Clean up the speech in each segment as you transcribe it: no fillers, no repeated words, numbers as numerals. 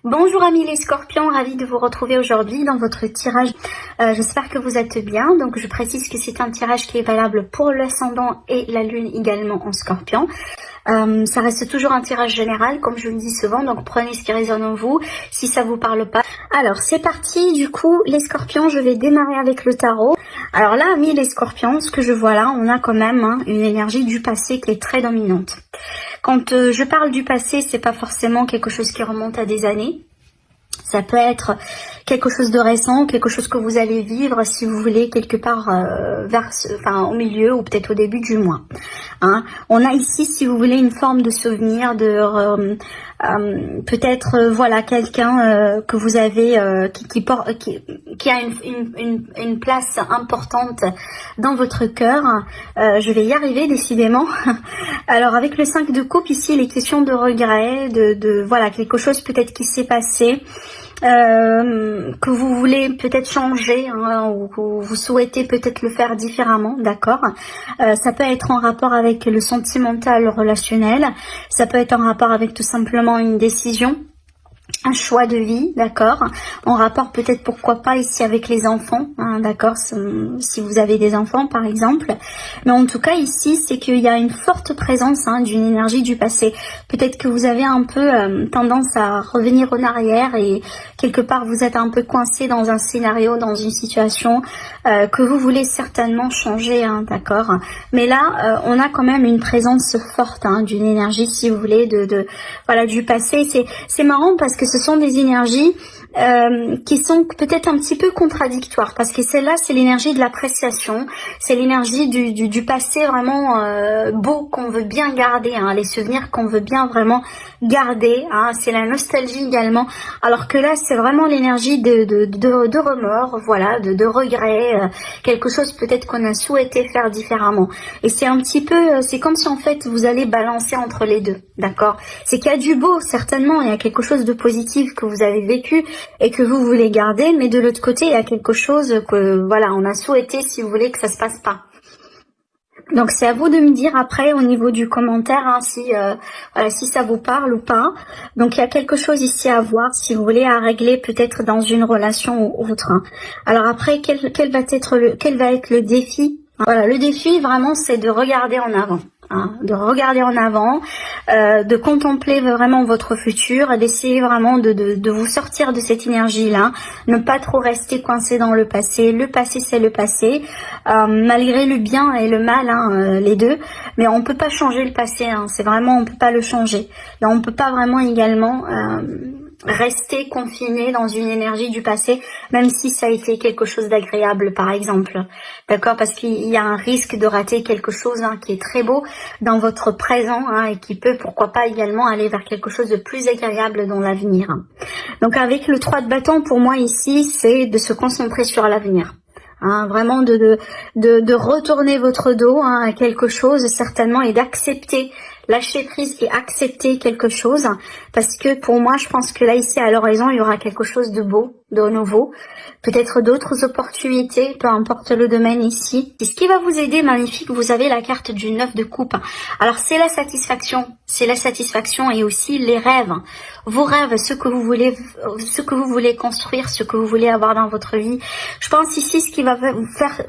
Bonjour amis les scorpions, ravie de vous retrouver aujourd'hui dans votre tirage. J'espère que vous êtes bien. Donc je précise que c'est un tirage qui est valable pour l'ascendant et la lune également en scorpion. Ça reste toujours un tirage général comme je le dis souvent, donc prenez ce qui résonne en vous si ça vous parle pas. Alors c'est parti, du coup les scorpions, je vais démarrer avec le tarot. Alors là amis les scorpions, ce que je vois là, on a quand même une énergie du passé qui est très dominante. Quand je parle du passé, c'est pas forcément quelque chose qui remonte à des années. Ça peut être quelque chose de récent, quelque chose que vous allez vivre, si vous voulez, quelque part au milieu ou peut-être au début du mois. On a ici, si vous voulez, une forme de souvenir, de peut-être voilà quelqu'un que vous avez qui a une place importante dans votre cœur. Je vais y arriver décidément. Alors avec le 5 de coupe ici, il est question de regret, de voilà quelque chose peut-être qui s'est passé. Que vous voulez peut-être changer ou que vous souhaitez peut-être le faire différemment, d'accord. Ça peut être en rapport avec le sentimental, le relationnel, ça peut être en rapport avec tout simplement une décision, un choix de vie, d'accord, en rapport peut-être pourquoi pas ici avec les enfants, d'accord, si vous avez des enfants par exemple, mais en tout cas ici c'est qu'il y a une forte présence d'une énergie du passé. Peut-être que vous avez un peu tendance à revenir en arrière et quelque part vous êtes un peu coincé dans un scénario, dans une situation que vous voulez certainement changer, d'accord, mais là on a quand même une présence forte d'une énergie, si vous voulez, voilà, du passé. C'est marrant parce que ce sont des énergies qui sont peut-être un petit peu contradictoires, parce que celle-là c'est l'énergie de l'appréciation, c'est l'énergie du passé vraiment beau qu'on veut bien garder, les souvenirs qu'on veut bien vraiment garder, c'est la nostalgie également, alors que là c'est vraiment l'énergie de remords, voilà, de regret, quelque chose peut-être qu'on a souhaité faire différemment, et c'est un petit peu, c'est comme si en fait vous allez balancer entre les deux, d'accord. C'est qu'il y a du beau, certainement, il y a quelque chose de positif que vous avez vécu et que vous voulez garder, mais de l'autre côté il y a quelque chose que voilà, on a souhaité, si vous voulez, que ça se passe pas. Donc c'est à vous de me dire après au niveau du commentaire si ça vous parle ou pas. Donc il y a quelque chose ici à voir, si vous voulez, à régler peut-être dans une relation ou autre. Alors après quel va être le défi? Voilà, le défi vraiment c'est de regarder en avant. De regarder en avant, de contempler vraiment votre futur, d'essayer vraiment de vous sortir de cette énergie-là, ne pas trop rester coincé dans le passé. Le passé, c'est le passé, malgré le bien et le mal, les deux, mais on peut pas changer le passé, c'est vraiment, on peut pas le changer. Et on peut pas vraiment également rester confiné dans une énergie du passé, même si ça a été quelque chose d'agréable par exemple, d'accord, parce qu'il y a un risque de rater quelque chose qui est très beau dans votre présent et qui peut pourquoi pas également aller vers quelque chose de plus agréable dans l'avenir. Donc avec le 3 de bâton, pour moi ici c'est de se concentrer sur l'avenir. Vraiment de retourner votre dos à quelque chose certainement, et d'accepter, lâcher prise et accepter quelque chose, parce que pour moi je pense que là ici à l'horizon il y aura quelque chose de beau, de nouveau, peut-être d'autres opportunités, peu importe le domaine ici. Et ce qui va vous aider, magnifique, vous avez la carte du 9 de coupe. Alors c'est la satisfaction et aussi les rêves. Vos rêves, ce que vous voulez construire, ce que vous voulez avoir dans votre vie. Je pense ici ce qui va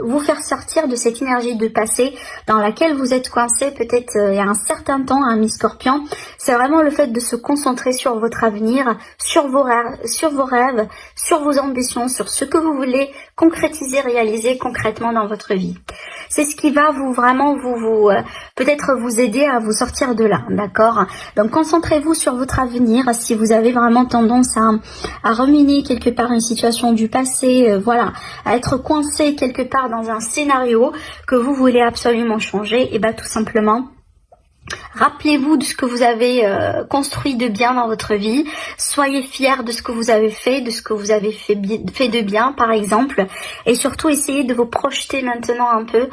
vous faire sortir de cette énergie de passé dans laquelle vous êtes coincé peut-être il y a un certain temps, mi-scorpion. C'est vraiment le fait de se concentrer sur votre avenir, sur vos rêves, sur vos ambitions, sur ce que vous voulez concrétiser, réaliser concrètement dans votre vie. C'est ce qui va peut-être vous aider à vous sortir de là, d'accord. Donc concentrez-vous sur votre avenir. Si vous avez vraiment tendance à ruminer quelque part une situation du passé, voilà, à être coincé quelque part dans un scénario que vous voulez absolument changer, et tout simplement rappelez-vous de ce que vous avez construit de bien dans votre vie. Soyez fiers de ce que vous avez fait, de ce que vous avez fait de bien, par exemple. Et surtout, essayez de vous projeter maintenant un peu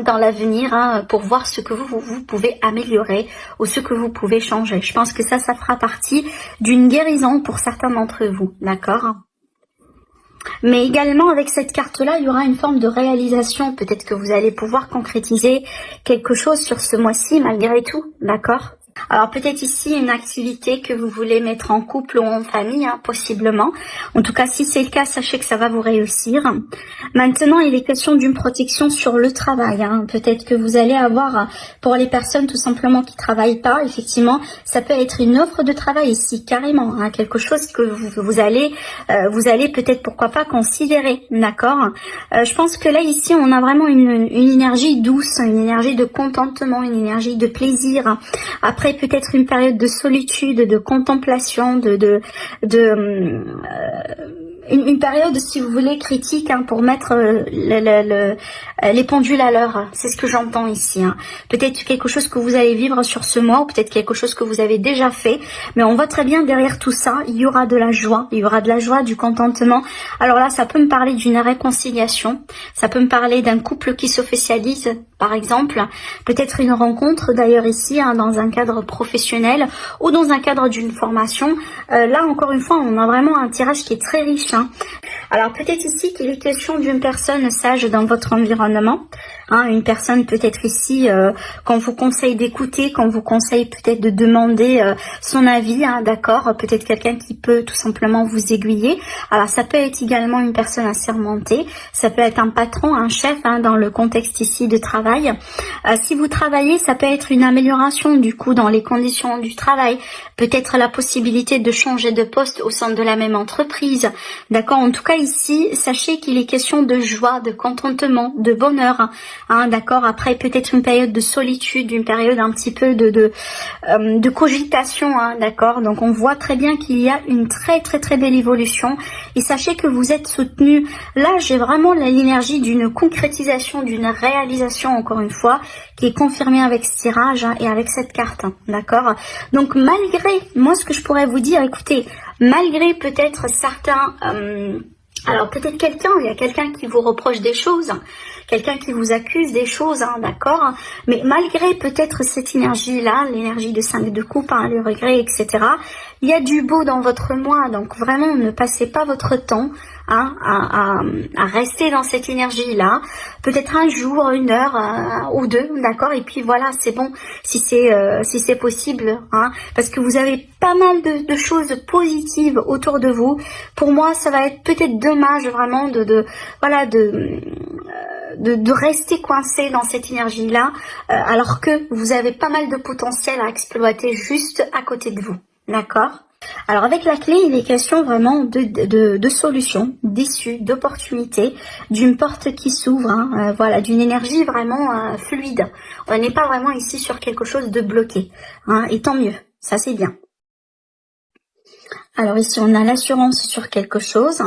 dans l'avenir pour voir ce que vous pouvez améliorer ou ce que vous pouvez changer. Je pense que ça fera partie d'une guérison pour certains d'entre vous, d'accord ? Mais également avec cette carte-là, il y aura une forme de réalisation. Peut-être que vous allez pouvoir concrétiser quelque chose sur ce mois-ci malgré tout, d'accord ? Alors peut-être ici une activité que vous voulez mettre en couple ou en famille, hein, possiblement. En tout cas, si c'est le cas, sachez que ça va vous réussir. Maintenant, il est question d'une protection sur le travail. Hein. Peut-être que vous allez avoir, pour les personnes tout simplement qui travaillent pas, effectivement, ça peut être une offre de travail ici, carrément. Hein, quelque chose que vous allez peut-être, pourquoi pas, considérer. D'accord. Je pense que là, ici, on a vraiment une énergie douce, une énergie de contentement, une énergie de plaisir. Après, peut-être une période de solitude, de contemplation, une période, si vous voulez, critique, hein, pour mettre les pendules à l'heure. C'est ce que j'entends ici. Hein. Peut-être quelque chose que vous allez vivre sur ce mois, ou peut-être quelque chose que vous avez déjà fait. Mais on voit très bien derrière tout ça, il y aura de la joie. Il y aura de la joie, du contentement. Alors là, ça peut me parler d'une réconciliation. Ça peut me parler d'un couple qui s'officialise, par exemple. Peut-être une rencontre, d'ailleurs ici, hein, dans un cadre professionnel ou dans un cadre d'une formation. Là, encore une fois, on a vraiment un tirage qui est très riche. Hein. Alors peut-être ici qu'il est question d'une personne sage dans votre environnement, hein, une personne peut-être ici qu'on vous conseille d'écouter, qu'on vous conseille peut-être de demander son avis, hein, d'accord, peut-être quelqu'un qui peut tout simplement vous aiguiller. Alors ça peut être également une personne assermentée, ça peut être un patron, un chef, hein, dans le contexte ici de travail. Si vous travaillez, ça peut être une amélioration du coup dans les conditions du travail, peut-être la possibilité de changer de poste au sein de la même entreprise. D'accord, en tout cas ici, sachez qu'il est question de joie, de contentement, de bonheur. Hein, d'accord, après peut-être une période de solitude, une période un petit peu de cogitation. Hein, d'accord, donc on voit très bien qu'il y a une très très très belle évolution. Et sachez que vous êtes soutenu. Là, j'ai vraiment l'énergie d'une concrétisation, d'une réalisation, encore une fois, qui est confirmée avec ce tirage, hein, et avec cette carte. Hein, d'accord, donc malgré, moi ce que je pourrais vous dire, écoutez, malgré peut-être certains... alors peut-être il y a quelqu'un qui vous reproche des choses, quelqu'un qui vous accuse des choses, hein, d'accord, mais malgré peut-être cette énergie-là, l'énergie de 5 de coupe, hein, le regret, etc., il y a du beau dans votre moi, donc vraiment ne passez pas votre temps, hein, à rester dans cette énergie-là, peut-être un jour, une heure ou deux, d'accord, et puis voilà, c'est bon, si c'est possible, hein, parce que vous avez pas mal de choses positives autour de vous. Pour moi, ça va être peut-être dommage vraiment de rester coincé dans cette énergie-là, alors que vous avez pas mal de potentiel à exploiter juste à côté de vous, d'accord? Alors avec la clé, il est question vraiment de solutions, d'issues, d'opportunités, d'une porte qui s'ouvre, hein, voilà, d'une énergie vraiment fluide. On n'est pas vraiment ici sur quelque chose de bloqué, hein, et tant mieux, ça c'est bien. Alors ici, on a l'assurance sur quelque chose.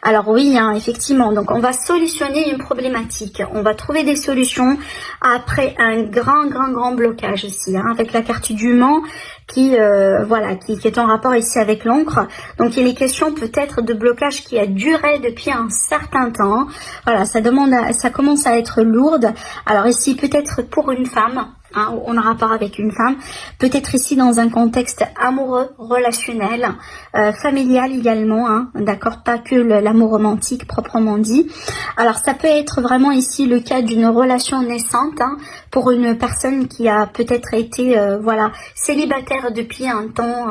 Alors oui, hein, effectivement, donc on va solutionner une problématique. On va trouver des solutions après un grand blocage ici, hein, avec la carte du Mans qui est en rapport ici avec l'encre. Donc il est question peut-être de blocage qui a duré depuis un certain temps. Voilà, ça commence à être lourde. Alors ici, peut-être pour une femme, hein, on a rapport avec une femme, peut-être ici dans un contexte amoureux, relationnel, familial également, hein, d'accord, pas que l'amour romantique proprement dit. Alors ça peut être vraiment ici le cas d'une relation naissante, hein, pour une personne qui a peut-être été célibataire depuis un temps,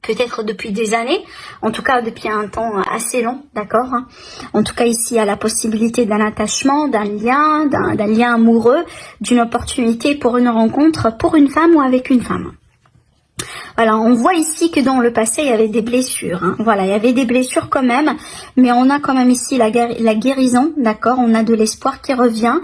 peut-être depuis des années, en tout cas depuis un temps assez long, d'accord, hein. En tout cas ici il y a la possibilité d'un attachement, d'un lien amoureux, d'une opportunité pour une rencontre pour une femme ou avec une femme. Voilà, on voit ici que dans le passé, il y avait des blessures. Hein. Voilà, il y avait des blessures quand même, mais on a quand même ici la guérison, d'accord. On a de l'espoir qui revient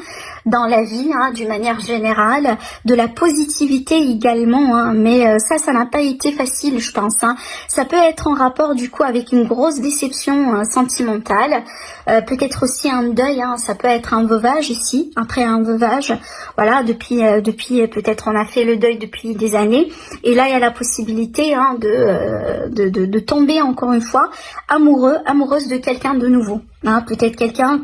dans la vie, hein, d'une manière générale, de la positivité également, hein, mais ça n'a pas été facile, je pense. Hein. Ça peut être en rapport du coup avec une grosse déception sentimentale, peut-être aussi un deuil, hein, ça peut être un veuvage ici, après un veuvage, voilà, depuis peut-être on a fait le deuil depuis des années, et là il y a la possibilité, hein, de tomber encore une fois amoureuse de quelqu'un de nouveau. Hein, peut-être quelqu'un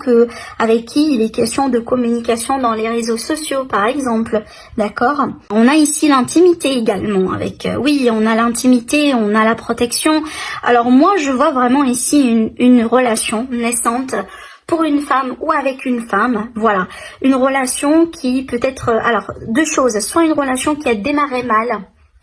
avec qui il est question de communication dans les réseaux sociaux par exemple, d'accord. On a ici l'intimité également avec, oui, on a l'intimité, on a la protection. Alors moi je vois vraiment ici une relation naissante pour une femme ou avec une femme, voilà, une relation qui peut être, alors deux choses, soit une relation qui a démarré mal,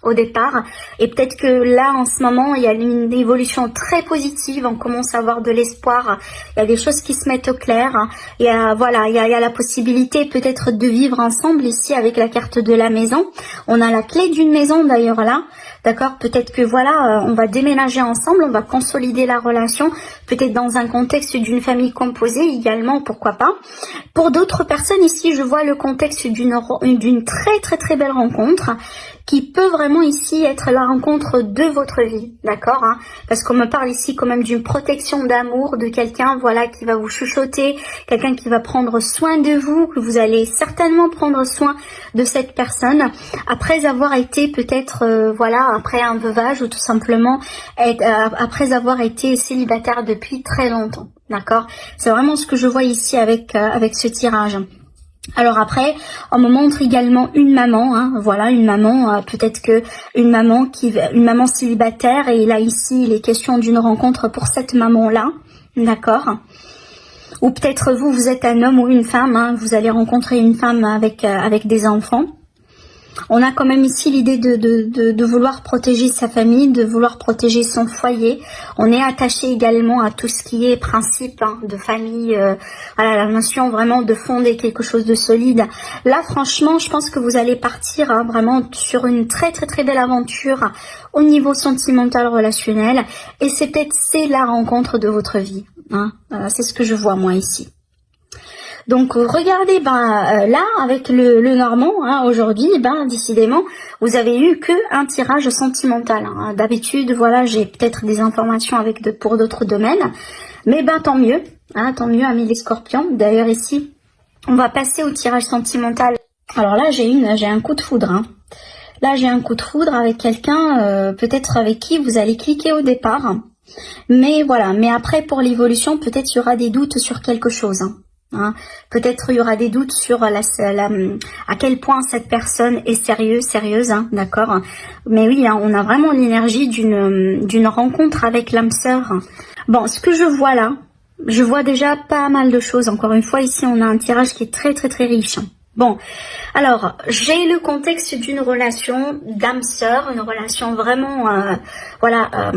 au départ, et peut-être que là en ce moment il y a une évolution très positive, on commence à avoir de l'espoir, il y a des choses qui se mettent au clair, il y a voilà, il y a la possibilité peut-être de vivre ensemble ici avec la carte de la maison. On a la clé d'une maison d'ailleurs là, d'accord, peut-être que voilà, on va déménager ensemble, on va consolider la relation, peut-être dans un contexte d'une famille composée également, pourquoi pas. Pour d'autres personnes ici, je vois le contexte d'une très belle rencontre qui peut vraiment ici être la rencontre de votre vie, d'accord, hein, parce qu'on me parle ici quand même d'une protection d'amour, de quelqu'un, voilà, qui va vous chuchoter, quelqu'un qui va prendre soin de vous, que vous allez certainement prendre soin de cette personne, après avoir été peut-être, voilà, après un veuvage ou tout simplement après avoir été célibataire depuis très longtemps, d'accord, c'est vraiment ce que je vois ici avec ce tirage. Alors après, on me montre également une maman, hein, voilà, une maman, peut-être que une maman célibataire, et là ici il est question d'une rencontre pour cette maman-là, d'accord. Ou peut-être vous êtes un homme ou une femme, hein, vous allez rencontrer une femme avec des enfants. On a quand même ici l'idée de vouloir protéger sa famille, de vouloir protéger son foyer. On est attaché également à tout ce qui est principe, hein, de famille, voilà, la notion vraiment de fonder quelque chose de solide. Là, franchement, je pense que vous allez partir, hein, vraiment sur une très belle aventure au niveau sentimental, relationnel. Et c'est la rencontre de votre vie, hein. C'est ce que je vois moi ici. Donc regardez, là avec le Normand, hein, aujourd'hui, décidément, vous avez eu que un tirage sentimental, hein. D'habitude, voilà, j'ai peut-être des informations pour d'autres domaines, mais tant mieux, hein, tant mieux, amis les Scorpions. D'ailleurs ici, on va passer au tirage sentimental. Alors là, j'ai un coup de foudre, hein. Là, j'ai un coup de foudre avec quelqu'un, peut-être avec qui vous allez cliquer au départ, mais voilà. Mais après, pour l'évolution, peut-être il y aura des doutes sur quelque chose, hein. Hein, peut-être il y aura des doutes sur à quel point cette personne est sérieuse, hein, d'accord. Mais oui, hein, on a vraiment l'énergie d'une rencontre avec l'âme sœur. Bon, ce que je vois là, je vois déjà pas mal de choses. Encore une fois, ici, on a un tirage qui est très riche. Bon, alors, j'ai le contexte d'une relation d'âme sœur, une relation vraiment, voilà...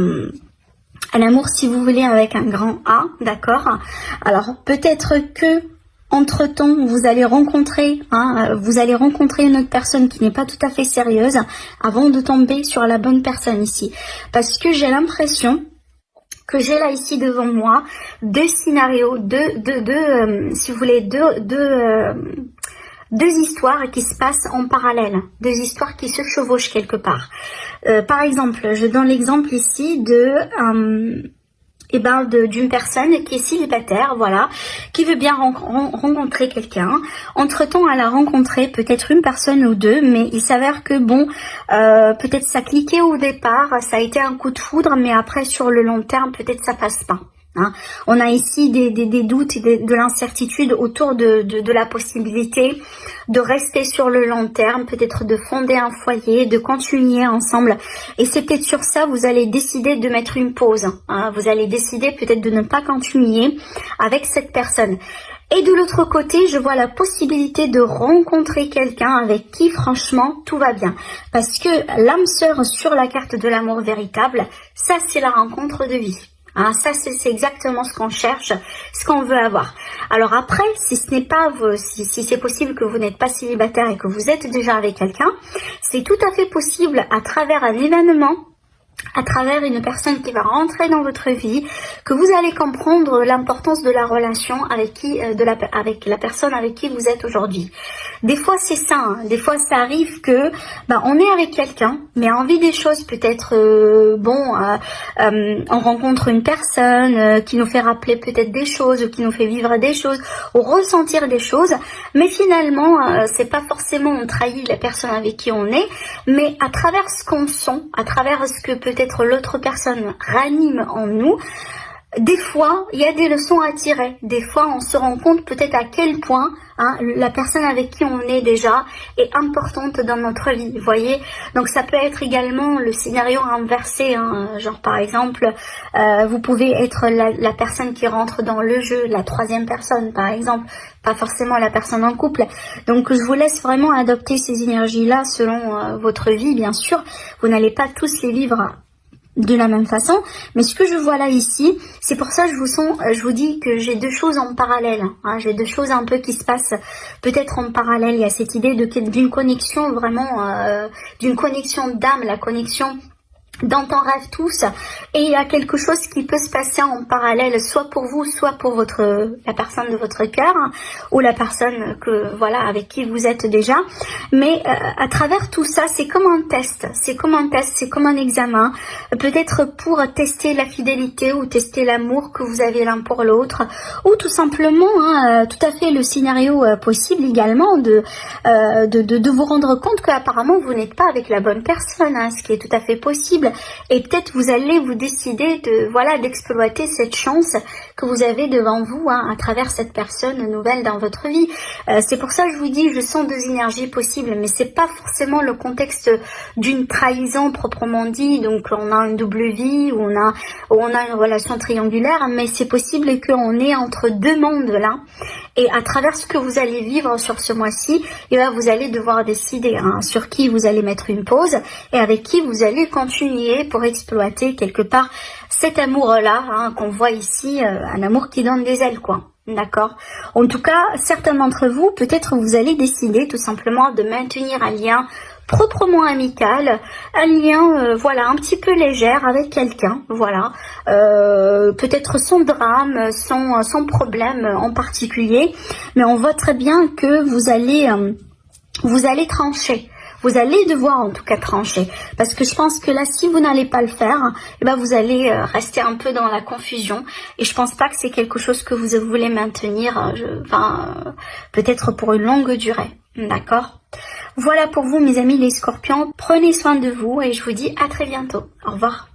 un amour, si vous voulez, avec un grand A, d'accord. Alors peut-être que entre temps vous allez rencontrer une autre personne qui n'est pas tout à fait sérieuse avant de tomber sur la bonne personne ici, parce que j'ai l'impression que j'ai là ici devant moi deux scénarios, si vous voulez, deux histoires qui se passent en parallèle, deux histoires qui se chevauchent quelque part. Par exemple, je donne l'exemple ici d'une personne qui est célibataire, voilà, qui veut bien rencontrer quelqu'un. Entre-temps, elle a rencontré peut-être une personne ou deux, mais il s'avère que peut-être ça cliquait au départ, ça a été un coup de foudre, mais après sur le long terme, peut-être ça passe pas. Hein. On a ici des doutes et de l'incertitude autour de la possibilité de rester sur le long terme, peut-être de fonder un foyer, de continuer ensemble. Et c'est peut-être sur ça vous allez décider de mettre une pause. Hein. Vous allez décider peut-être de ne pas continuer avec cette personne. Et de l'autre côté, je vois la possibilité de rencontrer quelqu'un avec qui, franchement, tout va bien. Parce que l'âme sœur sur la carte de l'amour véritable, ça c'est la rencontre de vie. Hein, ça c'est exactement ce qu'on cherche, ce qu'on veut avoir. Alors après, si ce n'est pas si c'est possible que vous n'êtes pas célibataire et que vous êtes déjà avec quelqu'un, c'est tout à fait possible à travers un événement, à travers une personne qui va rentrer dans votre vie, que vous allez comprendre l'importance de la relation avec la personne avec qui vous êtes aujourd'hui. Des fois c'est ça, hein. Des fois ça arrive que on est avec quelqu'un, mais envie des choses peut-être on rencontre une personne qui nous fait rappeler peut-être des choses, ou qui nous fait vivre des choses, ou ressentir des choses, mais finalement c'est pas forcément on trahit la personne avec qui on est, mais à travers ce qu'on sent, à travers ce que peut-être l'autre personne ranime en nous, des fois, il y a des leçons à tirer. Des fois, on se rend compte peut-être à quel point la personne avec qui on est déjà est importante dans notre vie, vous voyez. Donc ça peut être également le scénario inversé, genre par exemple, vous pouvez être la personne qui rentre dans le jeu, la troisième personne par exemple, pas forcément la personne en couple. Donc je vous laisse vraiment adopter ces énergies-là selon votre vie, bien sûr. Vous n'allez pas tous les vivre de la même façon, mais ce que je vois là ici, c'est pour ça que je vous dis que j'ai deux choses en parallèle, j'ai deux choses un peu qui se passent peut-être en parallèle. Il y a cette idée d'une connexion vraiment, d'une connexion d'âme, la connexion dont on rêve tous, et il y a quelque chose qui peut se passer en parallèle, soit pour vous, soit pour la personne de votre cœur, ou la personne avec qui vous êtes déjà. Mais à travers tout ça, c'est comme un test, c'est comme un examen, peut-être pour tester la fidélité ou tester l'amour que vous avez l'un pour l'autre, ou tout simplement, tout à fait le scénario possible également de vous rendre compte qu'apparemment vous n'êtes pas avec la bonne personne, ce qui est tout à fait possible. Et peut-être vous allez vous décider d'exploiter cette chance que vous avez devant vous à travers cette personne nouvelle dans votre vie. C'est pour ça que je vous dis, je sens deux énergies possibles, mais c'est pas forcément le contexte d'une trahison proprement dit. Donc on a une double vie, ou on a une relation triangulaire, mais c'est possible qu'on est entre deux mondes là. Et à travers ce que vous allez vivre sur ce mois-ci, vous allez devoir décider sur qui vous allez mettre une pause et avec qui vous allez continuer pour exploiter quelque part cet amour-là qu'on voit ici, un amour qui donne des ailes, quoi. D'accord. En tout cas, certains d'entre vous, peut-être vous allez décider tout simplement de maintenir un lien proprement amical, un lien un petit peu légère avec quelqu'un, peut-être sans drame, sans problème en particulier, mais on voit très bien que vous allez trancher. Vous allez devoir en tout cas trancher, parce que je pense que là, si vous n'allez pas le faire, vous allez rester un peu dans la confusion, et je pense pas que c'est quelque chose que vous voulez maintenir, peut-être pour une longue durée, d'accord? Voilà pour vous mes amis les scorpions, prenez soin de vous, et je vous dis à très bientôt, au revoir.